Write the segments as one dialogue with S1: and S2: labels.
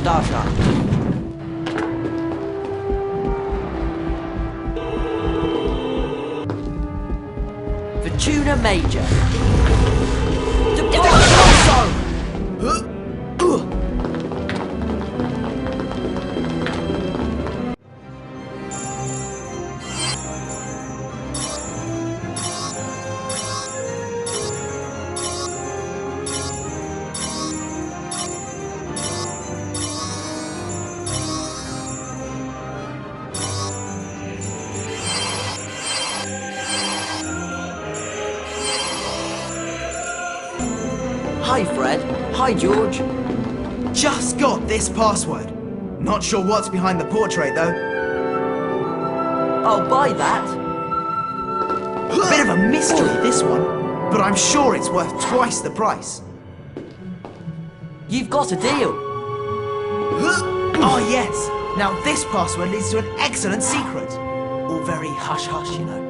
S1: Starshot. Fortuna Major. Hi Fred. Hi George.
S2: Just got this password. Not sure what's behind the portrait though.
S1: I'll buy that.
S2: A bit of a mystery this one, but I'm sure it's worth twice the price.
S1: You've got a deal.
S2: Oh yes, now this password leads to an excellent secret. All very hush-hush, you know.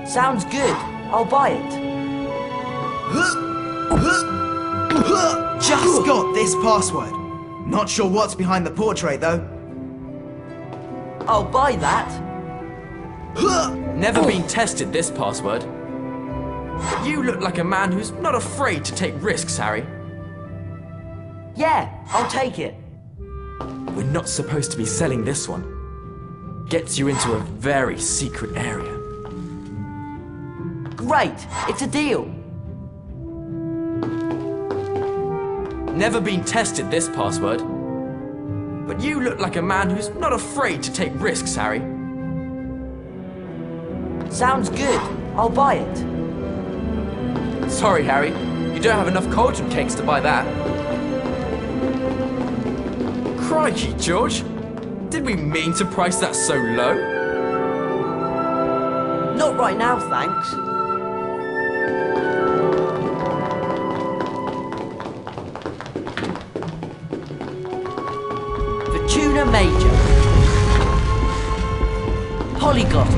S1: Sounds good. I'll buy it.
S2: Just got this password. Not sure what's behind the portrait though.
S1: I'll buy that.
S3: Never been tested, this password. But you look like a man who's not afraid to take risks, Harry.
S1: Yeah, I'll take it.
S3: We're not supposed to be selling this one. Gets you into a very secret area.
S1: Great, it's a deal.
S3: Never been tested, this password. But you look like a man who's not afraid to take risks, Harry.
S1: Sounds good. I'll buy it.
S3: Sorry, Harry. You don't have enough cauldron cakes to buy that. Crikey, George. Did we mean to price that so low?
S1: Not right now, thanks. Fortuna Major. Polyglot.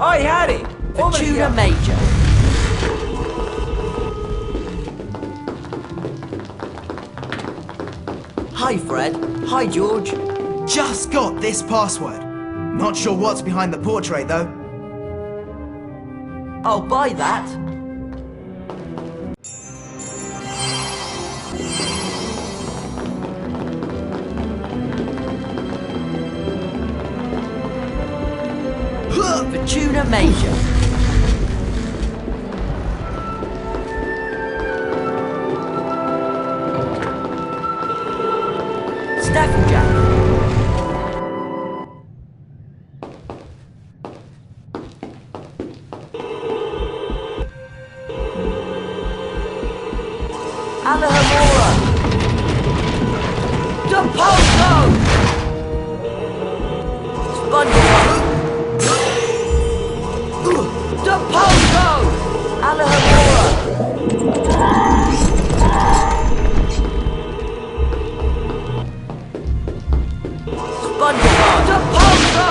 S3: Oi, Harry!
S1: Fortuna Major. Hi Fred. Hi George.
S2: Just got this password. Not sure what's behind the portrait though.
S1: I'll buy that. Fortuna Major. Staffordjack. Alahamora. Pogo! SpongeBob! The Pogo! Alahamora! SpongeBob! The Pogo!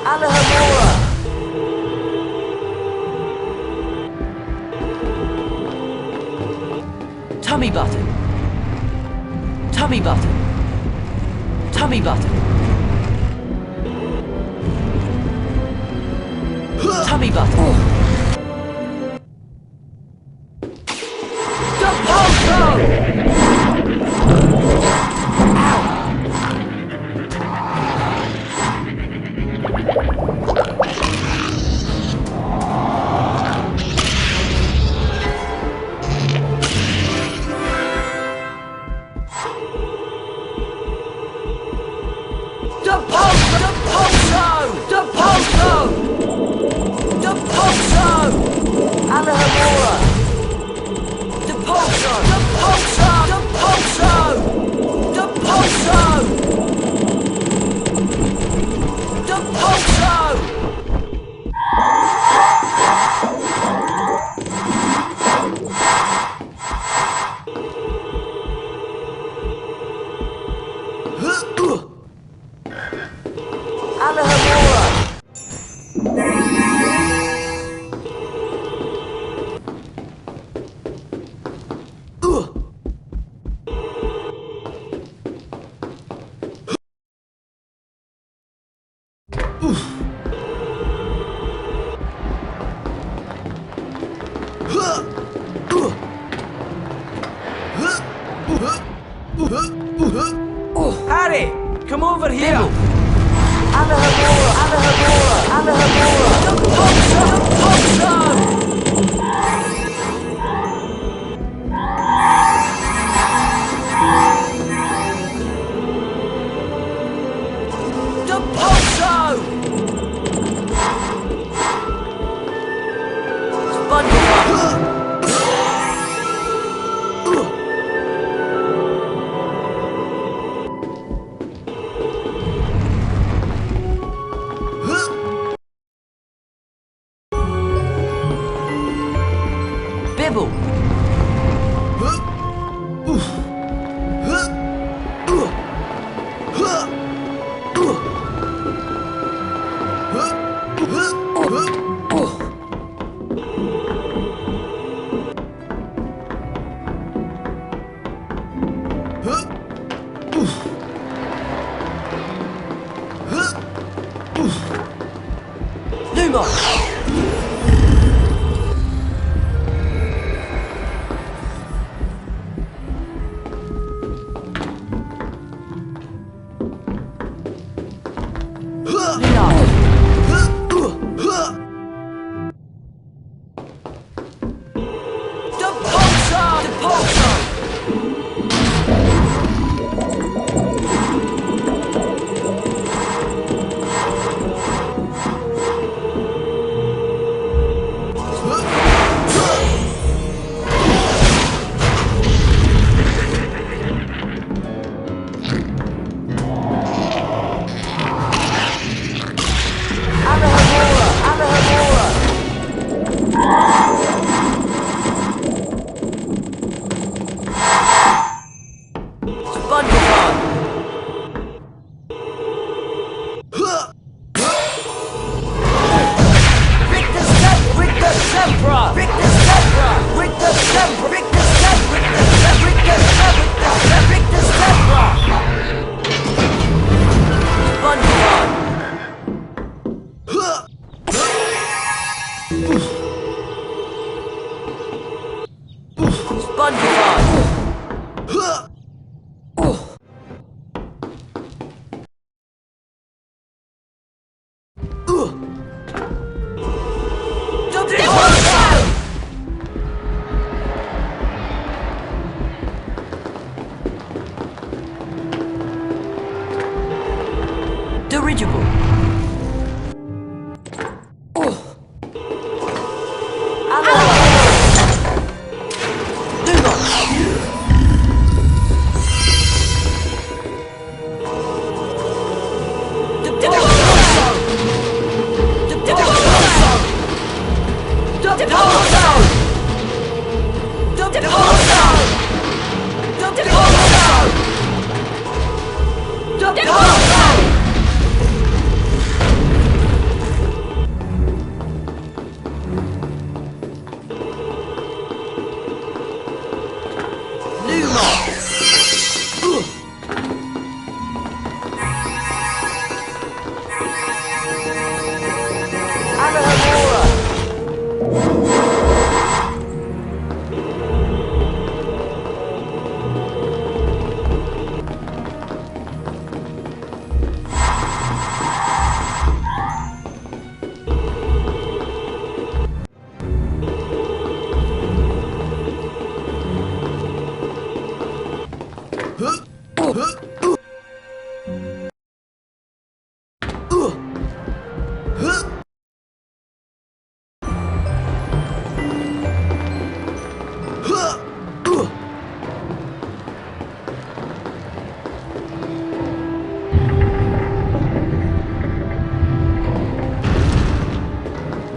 S1: Alahamora! Tummy button. Tummy button. Tummy button. Tummy button. The Pogo!
S3: Harry, come over here.
S1: Alahamora! Alahamora! Alahamora! The Pogo! The Pogo! SpongeBob! Bibble! Lumos! Dirigible.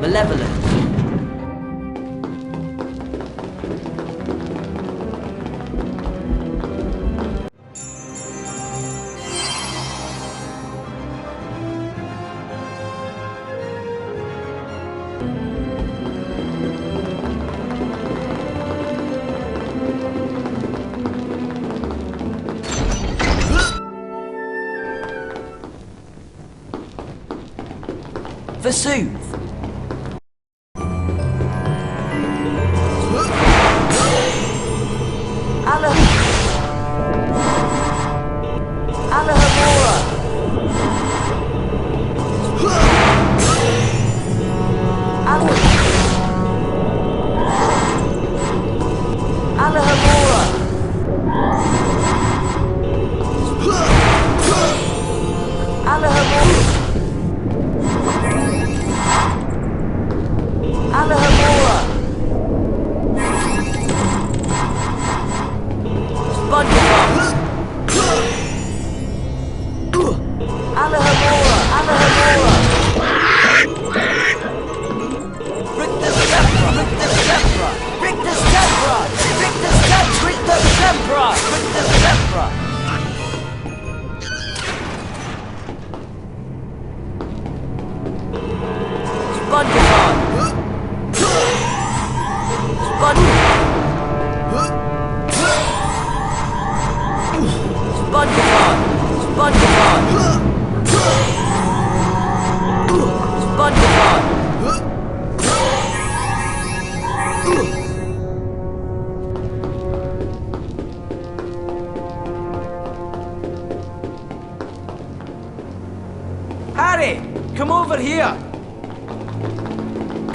S1: Malevolent. Vesuve.
S2: Harry, come over here.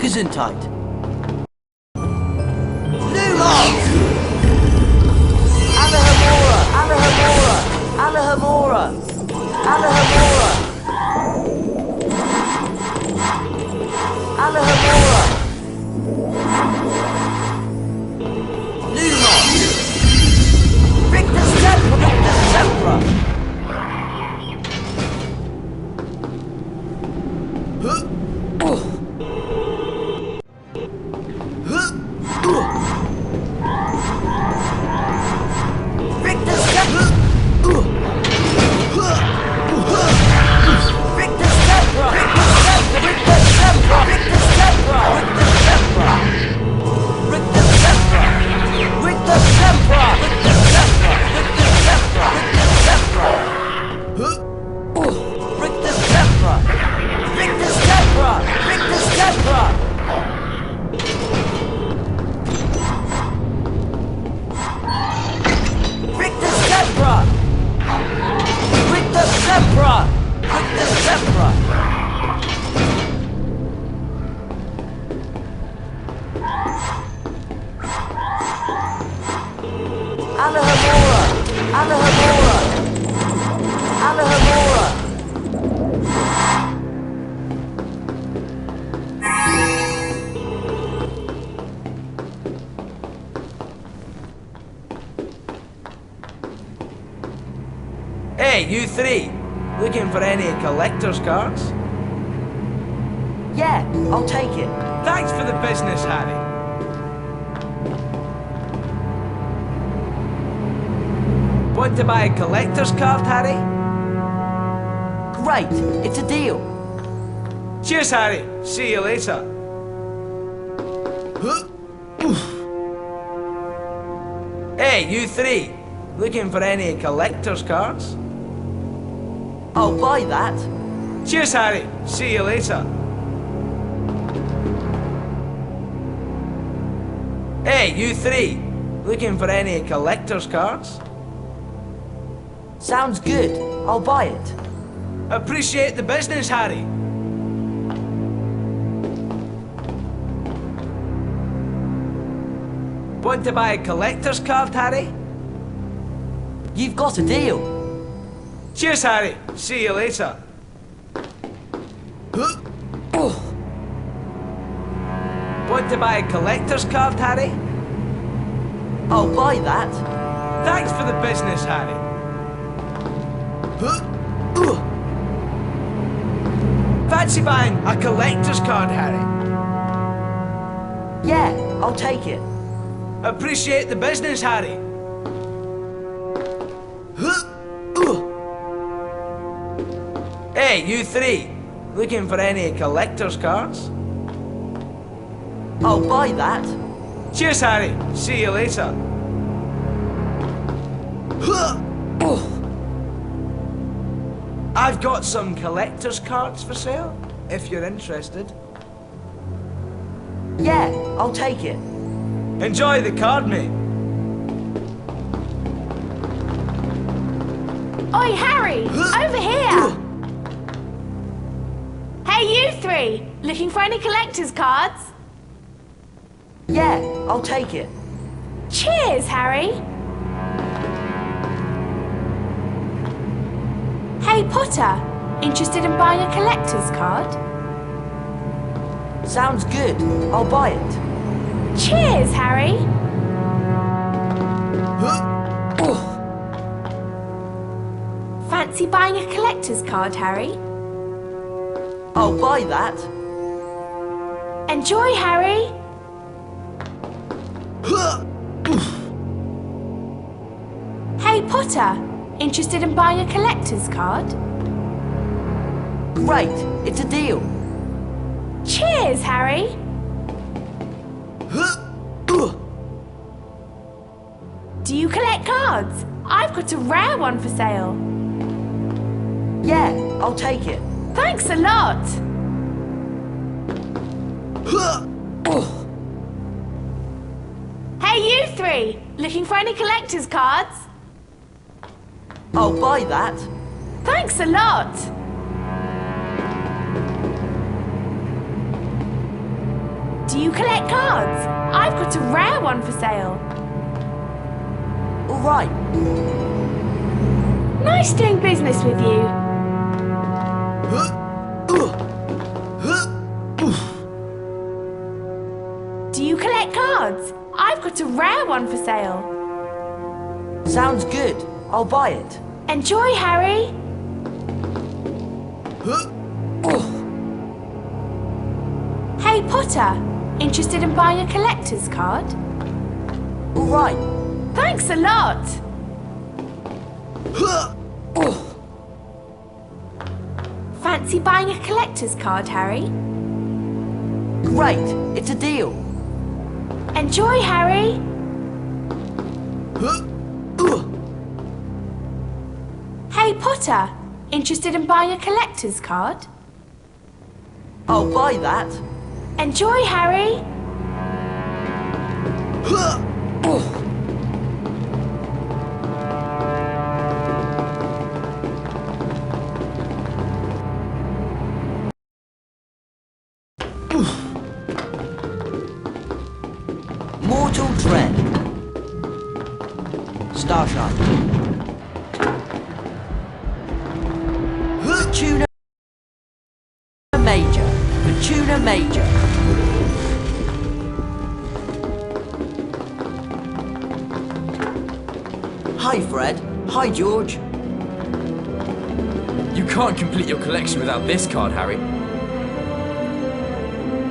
S1: Gesundheit. Lumos! Alahamora! Alahamora! Alahamora! Alahamora! Alahamora! Lumos! Victor Sempra! Victor Sempra!
S2: Hey, you three, looking for any collector's cards?
S1: Yeah, I'll take it.
S2: Thanks for the business, Harry. Want to buy a collector's card, Harry?
S1: Great, it's a deal.
S2: Cheers, Harry. See you later. Hey, you three, looking for any collector's cards?
S1: I'll buy that.
S2: Cheers, Harry. See you later. Hey, you three, looking for any collector's cards?
S1: Sounds good. I'll buy it.
S2: Appreciate the business, Harry. Want to buy a collector's card, Harry?
S1: You've got a deal.
S2: Cheers, Harry. See you later. Want to buy a collector's card, Harry?
S1: I'll buy that.
S2: Thanks for the business, Harry. Fancy buying a collector's card, Harry?
S1: Yeah, I'll take it.
S2: Appreciate the business, Harry. Hey, you three, looking for any collector's cards?
S1: I'll buy that.
S2: Cheers, Harry. See you later. I've got some collector's cards for sale, if you're interested.
S1: Yeah, I'll take it.
S2: Enjoy the card, mate.
S4: Oi, Harry! Over here! Hey, you three! Looking for any collector's cards?
S1: Yeah, I'll take it.
S4: Cheers, Harry! Hey, Potter! Interested in buying a collector's card?
S1: Sounds good. I'll buy it.
S4: Cheers, Harry! Fancy buying a collector's card, Harry?
S1: I'll buy that.
S4: Enjoy, Harry! Hey, Potter! Interested in buying a collector's card?
S1: Great, it's a deal.
S4: Cheers, Harry! Do you collect cards? I've got a rare one for sale.
S1: Yeah, I'll take it.
S4: Thanks a lot! Hey, you three! Looking for any collector's cards?
S1: I'll buy that.
S4: Thanks a lot! Do you collect cards? I've got a rare one for sale.
S1: All right.
S4: Nice doing business with you. Do you collect cards? I've got a rare one for sale.
S1: Sounds good. I'll buy it.
S4: Enjoy, Harry. Hey, Potter. Interested in buying a collector's card?
S1: All right.
S4: Thanks a lot. Fancy buying a collector's card, Harry?
S1: Great. It's a deal.
S4: Enjoy, Harry. Hey, Potter. Interested in buying a collector's card?
S1: I'll buy that.
S4: Enjoy, Harry.
S1: Mortal Dread. Starshine. Tuna Major. The Tuna Major. Hi, Fred. Hi, George.
S3: You can't complete your collection without this card, Harry.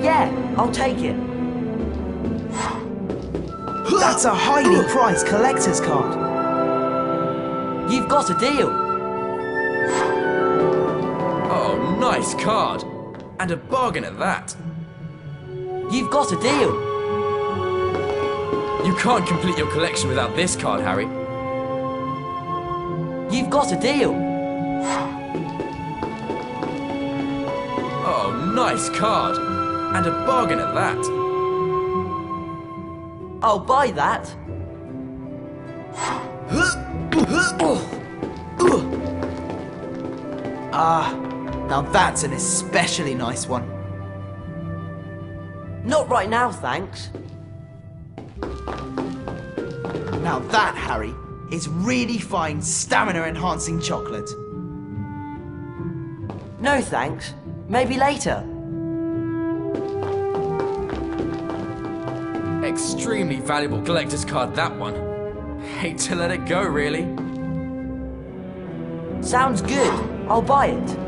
S1: Yeah, I'll take it.
S2: That's a highly prized collector's card.
S1: You've got a deal.
S3: Oh, nice card. And a bargain at that.
S1: You've got a deal.
S3: You can't complete your collection without this card, Harry.
S1: You've got a deal.
S3: Oh, nice card. And a bargain at that.
S1: I'll buy that.
S2: Now that's an especially nice one.
S1: Not right now, thanks.
S2: Now that, Harry, is really fine stamina-enhancing chocolate.
S1: No, thanks. Maybe later.
S3: Extremely valuable collector's card, that one. Hate to let it go, really.
S1: Sounds good. I'll buy it.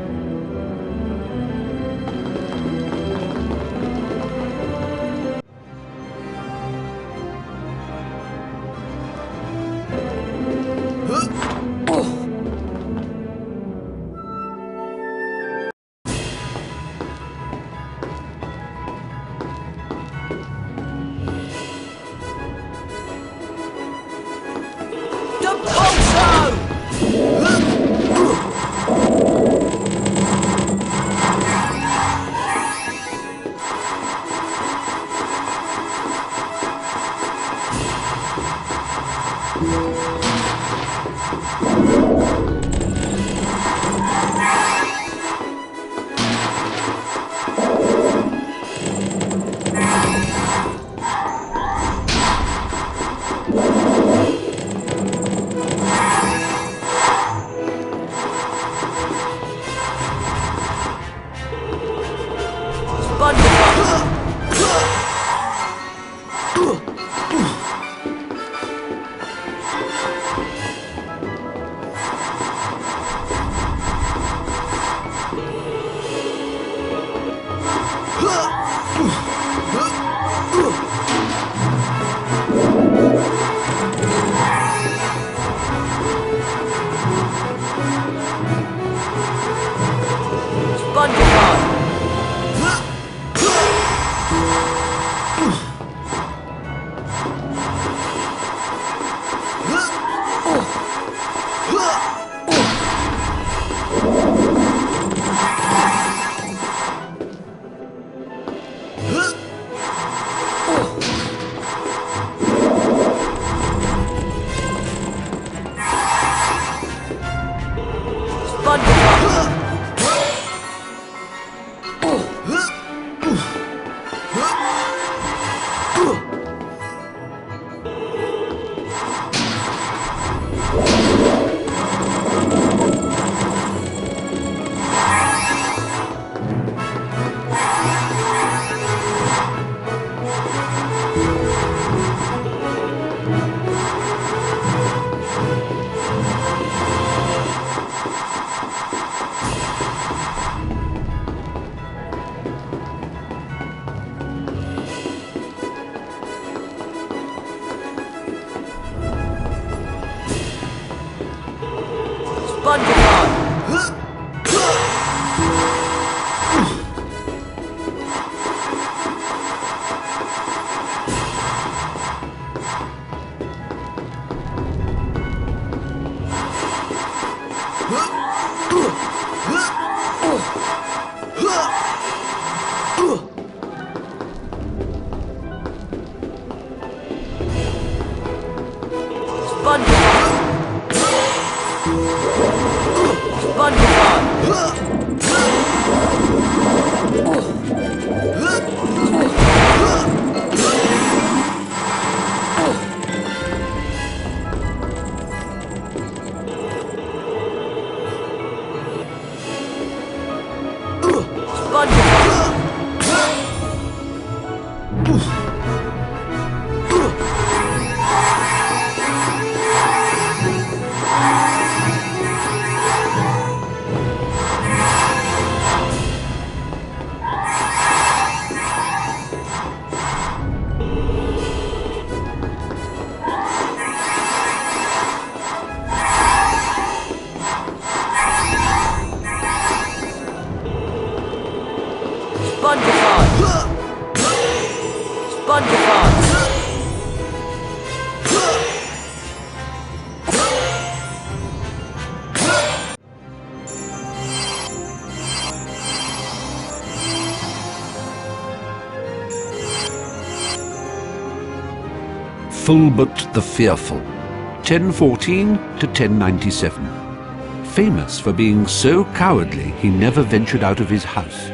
S5: Fulbert the Fearful, 1014 to 1097. Famous for being so cowardly he never ventured out of his house.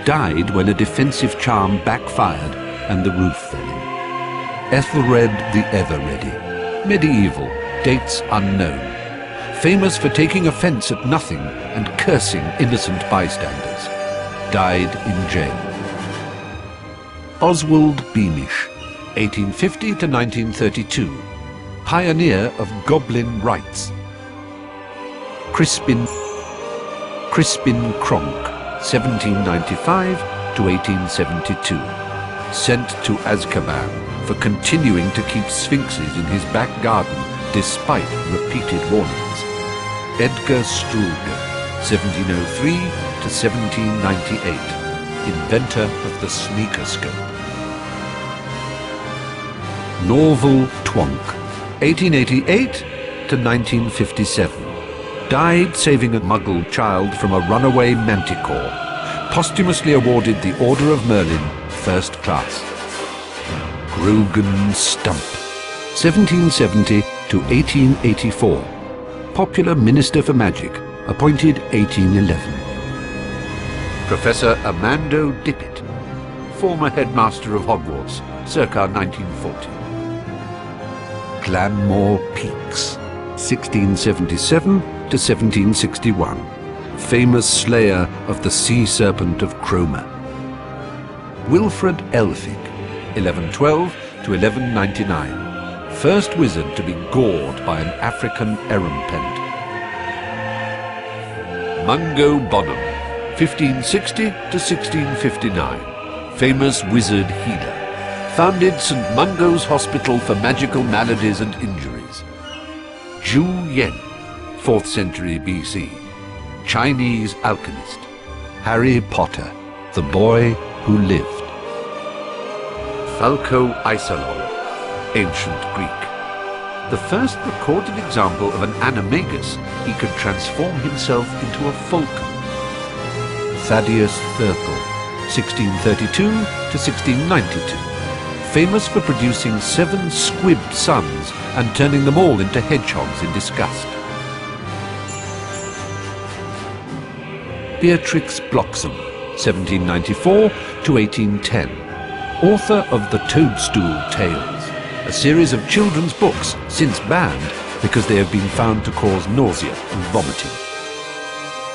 S5: Died when a defensive charm backfired and the roof fell in. Ethelred the Ever-Ready. Medieval, dates unknown. Famous for taking offence at nothing and cursing innocent bystanders. Died in jail. Oswald Beamish, 1850 to 1932. Pioneer of goblin rites. Crispin Cronk, 1795 to 1872. Sent to Azkaban for continuing to keep sphinxes in his back garden despite repeated warnings. Edgar Struge, 1703 to 1798. Inventor of the sneakerscope. Norval Twonk, 1888 to 1957. Died saving a Muggle child from a runaway manticore. Posthumously awarded the Order of Merlin, First Class. Grogan Stump, 1770 to 1884. Popular Minister for Magic, appointed 1811. Professor Amando Dippet, former headmaster of Hogwarts, circa 1940. Glanmore Peaks, 1677 to 1761. Famous slayer of the sea serpent of Cromer. Wilfred Elphick, 1112 to 1199. First wizard to be gored by an African erumpent. Mungo Bonham, 1560 to 1659. Famous wizard healer. Founded St. Mungo's Hospital for Magical Maladies and Injuries. Zhu Yen, 4th century BC. Chinese alchemist. Harry Potter, the boy who lived. Falco Isolon, ancient Greek. The first recorded example of an animagus, he could transform himself into a falcon. Thaddeus Thurple, 1632 to 1692. Famous for producing 7 squibbed sons and turning them all into hedgehogs in disgust. Beatrix Bloxham, 1794 to 1810. Author of The Toadstool Tales, a series of children's books since banned because they have been found to cause nausea and vomiting.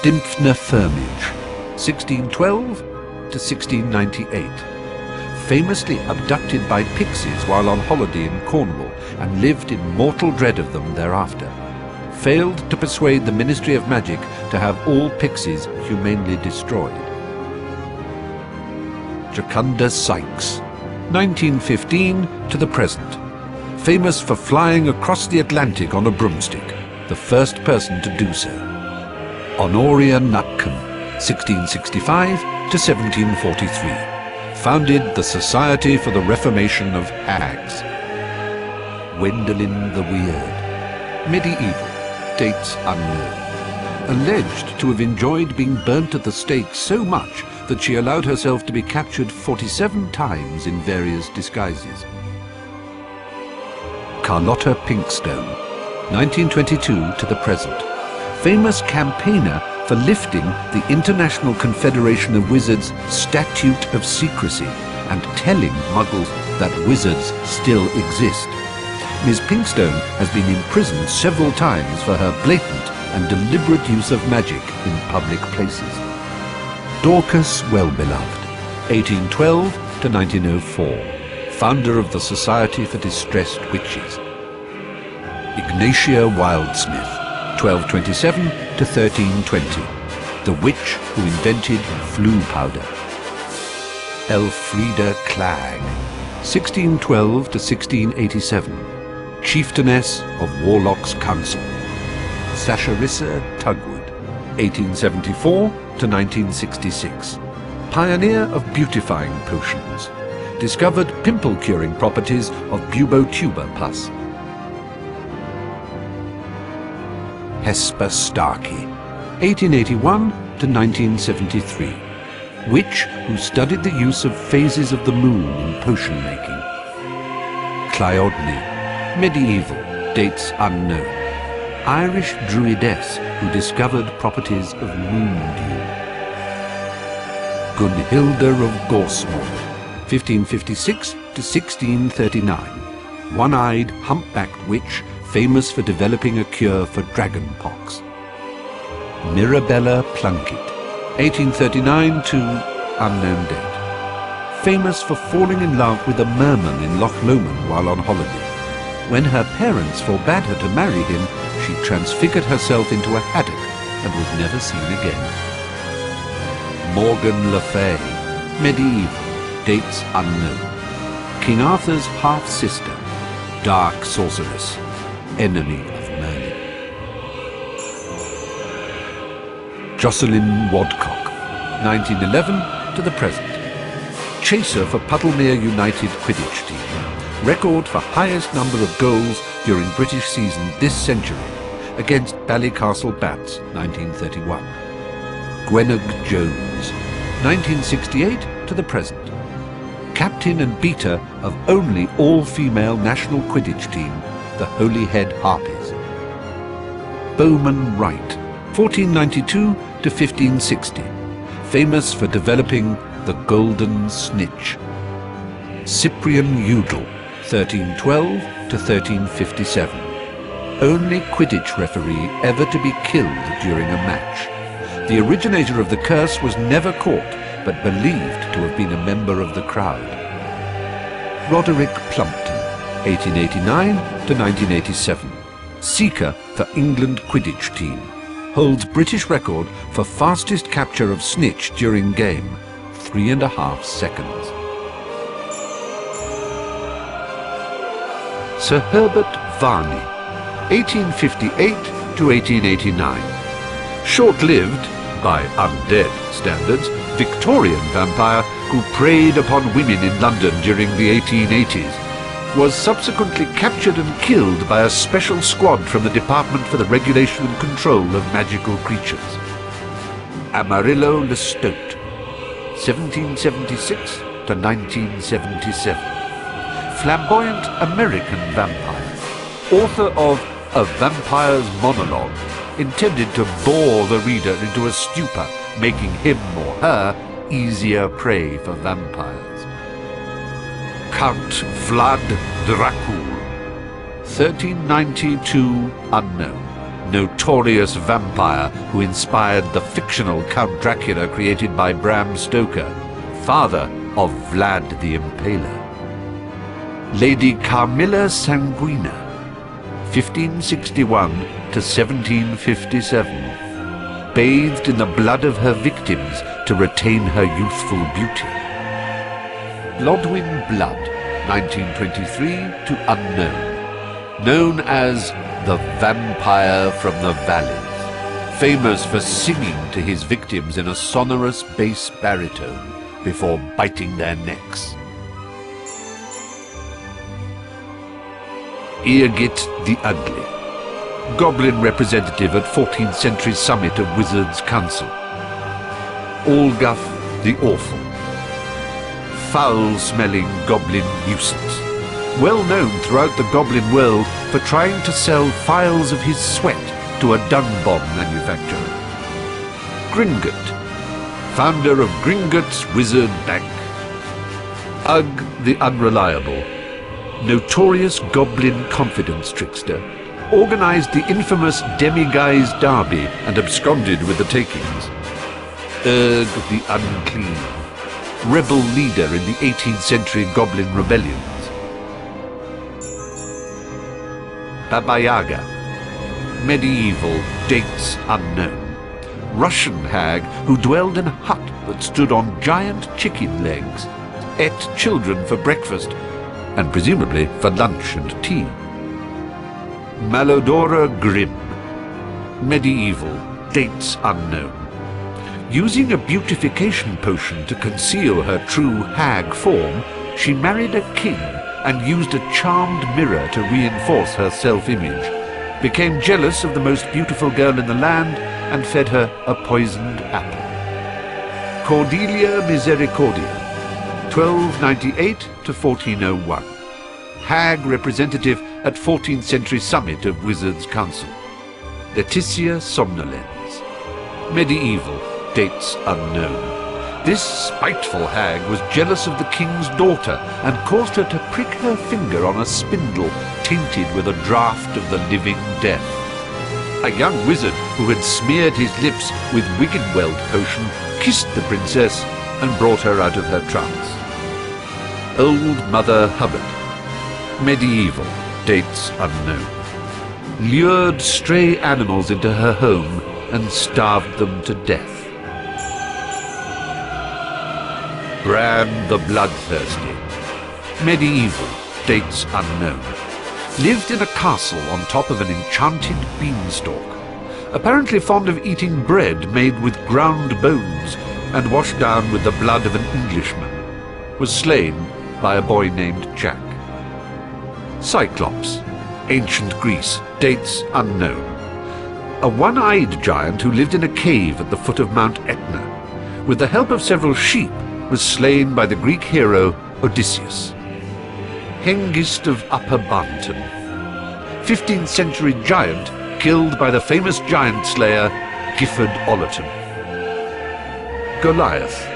S5: Dymphna Firmage, 1612 to 1698. Famously abducted by pixies while on holiday in Cornwall and lived in mortal dread of them thereafter. Failed to persuade the Ministry of Magic to have all pixies humanely destroyed. Jocunda Sykes, 1915 to the present. Famous for flying across the Atlantic on a broomstick. the first person to do so. Honoria Nutcombe, 1665 to 1743, founded the Society for the Reformation of Hags. Gwendolen the Weird, medieval, dates unknown. Alleged to have enjoyed being burnt at the stake so much that she allowed herself to be captured 47 times in various disguises. Carlotta Pinkstone, 1922 to the present, famous campaigner for lifting the International Confederation of Wizards' Statute of Secrecy and telling Muggles that wizards still exist. Ms. Pinkstone has been imprisoned several times for her blatant and deliberate use of magic in public places. Dorcas Wellbeloved, 1812 to 1904, founder of the Society for Distressed Witches. Ignatia Wildsmith, 1227 to 1320, the witch who invented flue powder. Elfrida Clegg, 1612 to 1687, chieftainess of Warlock's Council. Sasharissa Tugwood, 1874 to 1966, pioneer of beautifying potions, discovered pimple-curing properties of bubotuber pus. Hesper Starkey, 1881 to 1973, witch who studied the use of phases of the moon in potion making. Cleodne, medieval, dates unknown, Irish druidess who discovered properties of moon dew. Gunhilda of Gorsmore, 1556 to 1639, one-eyed, humpbacked witch famous for developing a cure for dragonpox. Mirabella Plunkett, 1839 to unknown date, famous for falling in love with a merman in Loch Lomond while on holiday. When her parents forbade her to marry him, she transfigured herself into a haddock and was never seen again. Morgan Le Fay, medieval, dates unknown, King Arthur's half-sister, dark sorceress, enemy of Merlin. Jocelyn Wadcock, 1911 to the present, chaser for Puddlemere United Quidditch team, record for highest number of goals during British season this century against Ballycastle Bats, 1931. Gwenog Jones, 1968 to the present, captain and beater of only all-female national Quidditch team, the Holyhead Harpies. Bowman Wright, 1492 to 1560, famous for developing the Golden Snitch. Cyprian Udall, 1312 to 1357, only Quidditch referee ever to be killed during a match. The originator of the curse was never caught, but believed to have been a member of the crowd. Roderick Plumpton, 1889 to 1987, seeker for England Quidditch team, holds British record for fastest capture of snitch during game, 3.5 seconds. Sir Herbert Varney, 1858 to 1889, short-lived, by undead standards, Victorian vampire who preyed upon women in London during the 1880s, was subsequently captured and killed by a special squad from the Department for the Regulation and Control of Magical Creatures. Amarillo Lestote, 1776 to 1977, flamboyant American vampire, author of A Vampire's Monologue, intended to bore the reader into a stupor, making him or her easier prey for vampires. Count Vlad Dracul, 1392 unknown, notorious vampire who inspired the fictional Count Dracula created by Bram Stoker, father of Vlad the Impaler. Lady Carmilla Sanguina, 1561 to 1757, bathed in the blood of her victims to retain her youthful beauty. Blodwyn Blood, 1923 to unknown, known as the vampire from the valleys, famous for singing to his victims in a sonorous bass baritone before biting their necks. Eogit the Ugly, goblin representative at 14th century summit of Wizards' Council. Olgaf the Awful, foul-smelling goblin nuisance, well known throughout the goblin world for trying to sell phials of his sweat to a dung bomb manufacturer. Gringotts, founder of Gringotts Wizard Bank. Ugg the Unreliable, notorious goblin confidence trickster, organized the infamous Demiguise Derby and absconded with the takings. Urg the Unclean, rebel leader in the 18th century goblin rebellions. Baba Yaga, medieval, dates unknown. Russian hag who dwelled in a hut that stood on giant chicken legs, ate children for breakfast, and presumably for lunch and tea. Malodora Grim, medieval, dates unknown. Using a beautification potion to conceal her true hag form, she married a king and used a charmed mirror to reinforce her self-image, became jealous of the most beautiful girl in the land, and fed her a poisoned apple. Cordelia Misericordia, 1298 to 1401. Hag representative at 14th century summit of Wizards' Council. Laetitia Somnolens, medieval, dates unknown. This spiteful hag was jealous of the king's daughter and caused her to prick her finger on a spindle tainted with a draught of the living death. A young wizard who had smeared his lips with Wiggenweld potion kissed the princess and brought her out of her trance. Old Mother Hubbard, medieval, dates unknown. Lured stray animals into her home and starved them to death. Bran the Bloodthirsty, medieval, dates unknown. Lived in a castle on top of an enchanted beanstalk. Apparently fond of eating bread made with ground bones and washed down with the blood of an Englishman. Was slain by a boy named Jack. Cyclops, ancient Greece, dates unknown. A one-eyed giant who lived in a cave at the foot of Mount Etna. With the help of several sheep, was slain by the Greek hero Odysseus. Hengist of Upper Barnton, 15th century giant killed by the famous giant slayer Gifford Ollerton. Goliath,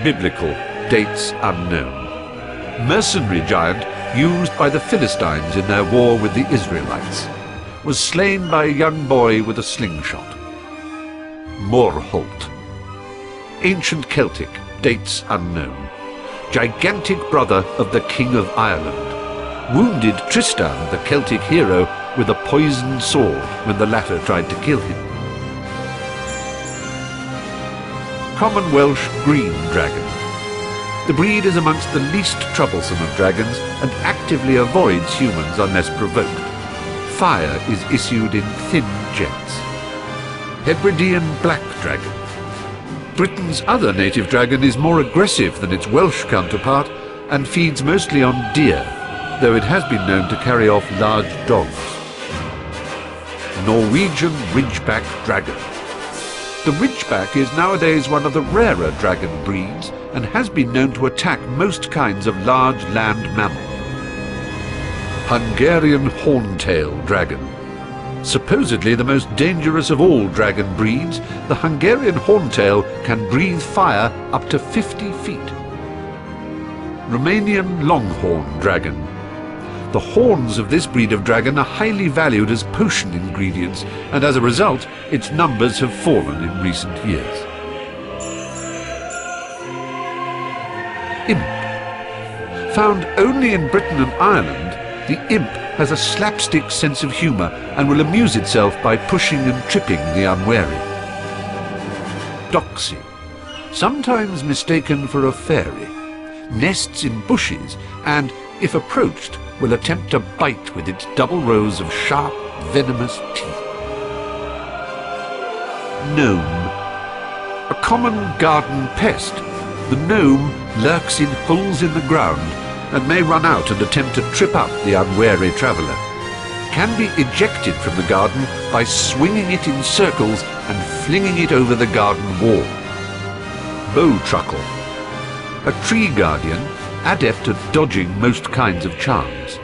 S5: biblical, dates unknown. Mercenary giant used by the Philistines in their war with the Israelites. Was slain by a young boy with a slingshot. Morholt, ancient Celtic, dates unknown. Gigantic brother of the King of Ireland. Wounded Tristan, the Celtic hero, with a poisoned sword when the latter tried to kill him. Common Welsh green dragon. The breed is amongst the least troublesome of dragons and actively avoids humans unless provoked. Fire is issued in thin jets. Hebridean black dragon. Britain's other native dragon is more aggressive than its Welsh counterpart and feeds mostly on deer, though it has been known to carry off large dogs. Norwegian ridgeback dragon. The ridgeback is nowadays one of the rarer dragon breeds and has been known to attack most kinds of large land mammal. Hungarian horntail dragon. Supposedly the most dangerous of all dragon breeds, the Hungarian horntail can breathe fire up to 50 feet. Romanian longhorn dragon. The horns of this breed of dragon are highly valued as potion ingredients, and as a result, its numbers have fallen in recent years. Imp. Found only in Britain and Ireland, the imp has a slapstick sense of humour and will amuse itself by pushing and tripping the unwary. Doxy, sometimes mistaken for a fairy, nests in bushes and, if approached, will attempt to bite with its double rows of sharp, venomous teeth. Gnome. A common garden pest, the gnome lurks in holes in the ground and may run out and attempt to trip up the unwary traveller. Can be ejected from the garden by swinging it in circles and flinging it over the garden wall. Bowtruckle. A tree guardian, adept at dodging most kinds of charms.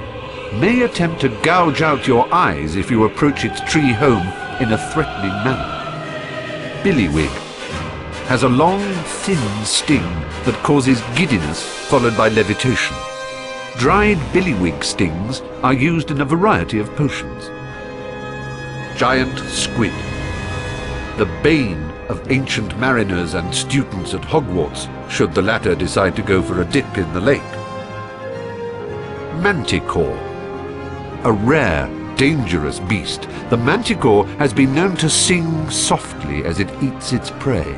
S5: May attempt to gouge out your eyes if you approach its tree home in a threatening manner. Billywig. Has a long, thin sting that causes giddiness followed by levitation. Dried billywig stings are used in a variety of potions. Giant squid. The bane of ancient mariners and students at Hogwarts, should the latter decide to go for a dip in the lake. Manticore. A rare, dangerous beast, the manticore has been known to sing softly as it eats its prey.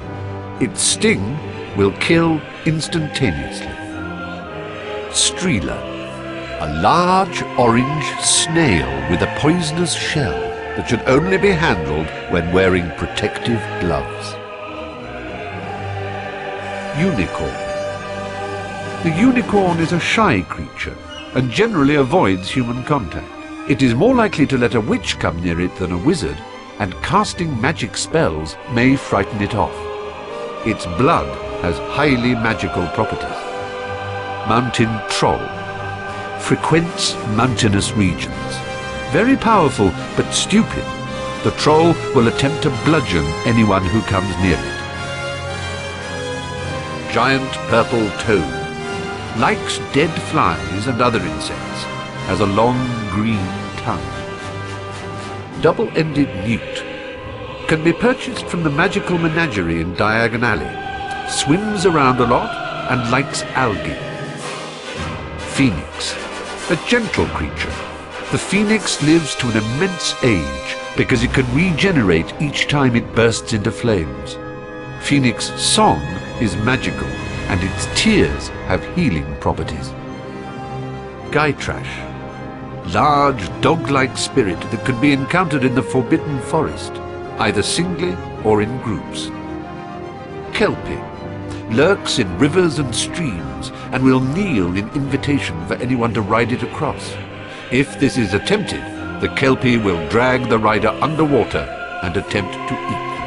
S5: Its sting will kill instantaneously. Streeler. A large orange snail with a poisonous shell that should only be handled when wearing protective gloves. Unicorn. The unicorn is a shy creature and generally avoids human contact. It is more likely to let a witch come near it than a wizard, and casting magic spells may frighten it off. Its blood has highly magical properties. Mountain troll. Frequents mountainous regions. Very powerful but stupid. The troll will attempt to bludgeon anyone who comes near it. Giant purple toad. Likes dead flies and other insects. Has a long green tongue. Double-ended newt. Can be purchased from the magical menagerie in Diagon Alley. Swims around a lot and likes algae. Phoenix. A gentle creature. The phoenix lives to an immense age because it can regenerate each time it bursts into flames. Phoenix song is magical and its tears have healing properties. Gytrash. Large dog-like spirit that can be encountered in the Forbidden Forest, either singly or in groups. Kelpie. Lurks in rivers and streams and will kneel in invitation for anyone to ride it across. If this is attempted, the Kelpie will drag the rider underwater and attempt to eat them.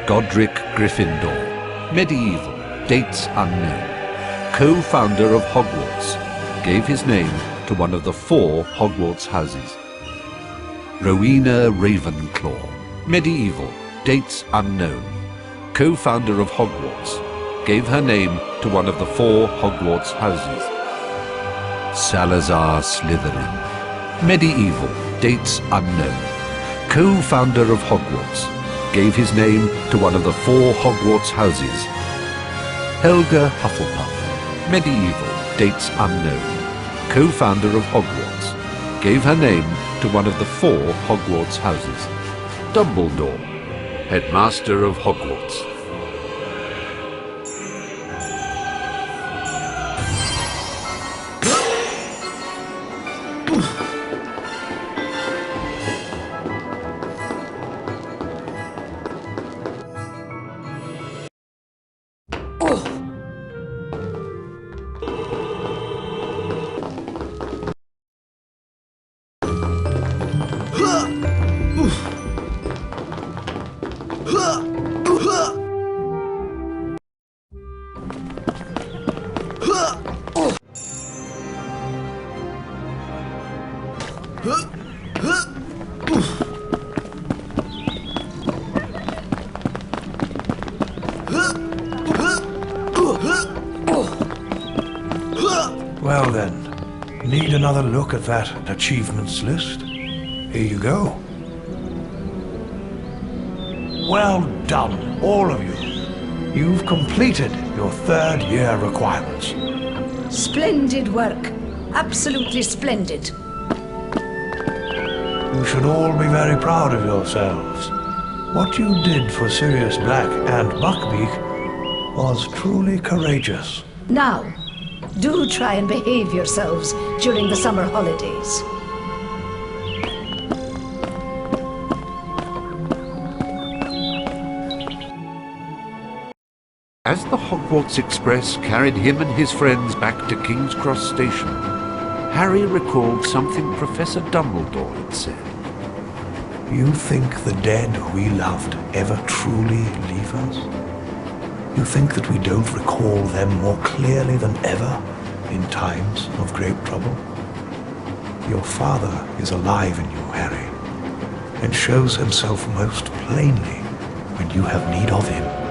S5: Godric Gryffindor. Medieval. Dates unknown. Co-founder of Hogwarts. Gave his name to one of the 4 Hogwarts houses. Rowena Ravenclaw. Medieval. Dates unknown. Co-founder of Hogwarts. Gave her name to one of the 4 Hogwarts houses. Salazar Slytherin. Medieval. Dates unknown. Co-founder of Hogwarts. Gave his name to one of the 4 Hogwarts houses. Helga Hufflepuff. Medieval. Dates unknown. Co-founder of Hogwarts. Gave her name to one of the 4 Hogwarts houses. Dumbledore. Headmaster of Hogwarts.
S6: Well then, need another look at that achievements list? Here you go. Well done, all of you. You've completed your 3rd year requirements.
S7: Splendid work. Absolutely splendid.
S6: You should all be very proud of yourselves. What you did for Sirius Black and Buckbeak was truly courageous.
S7: Now, Do try and behave yourselves during the summer holidays.
S5: As the Hogwarts Express carried him and his friends back to King's Cross Station, Harry recalled something Professor Dumbledore had said.
S6: You think the dead we loved ever truly leave us? You think that we don't recall them more clearly than ever in times of great trouble? Your father is alive in you, Harry, and shows himself most plainly when you have need of him.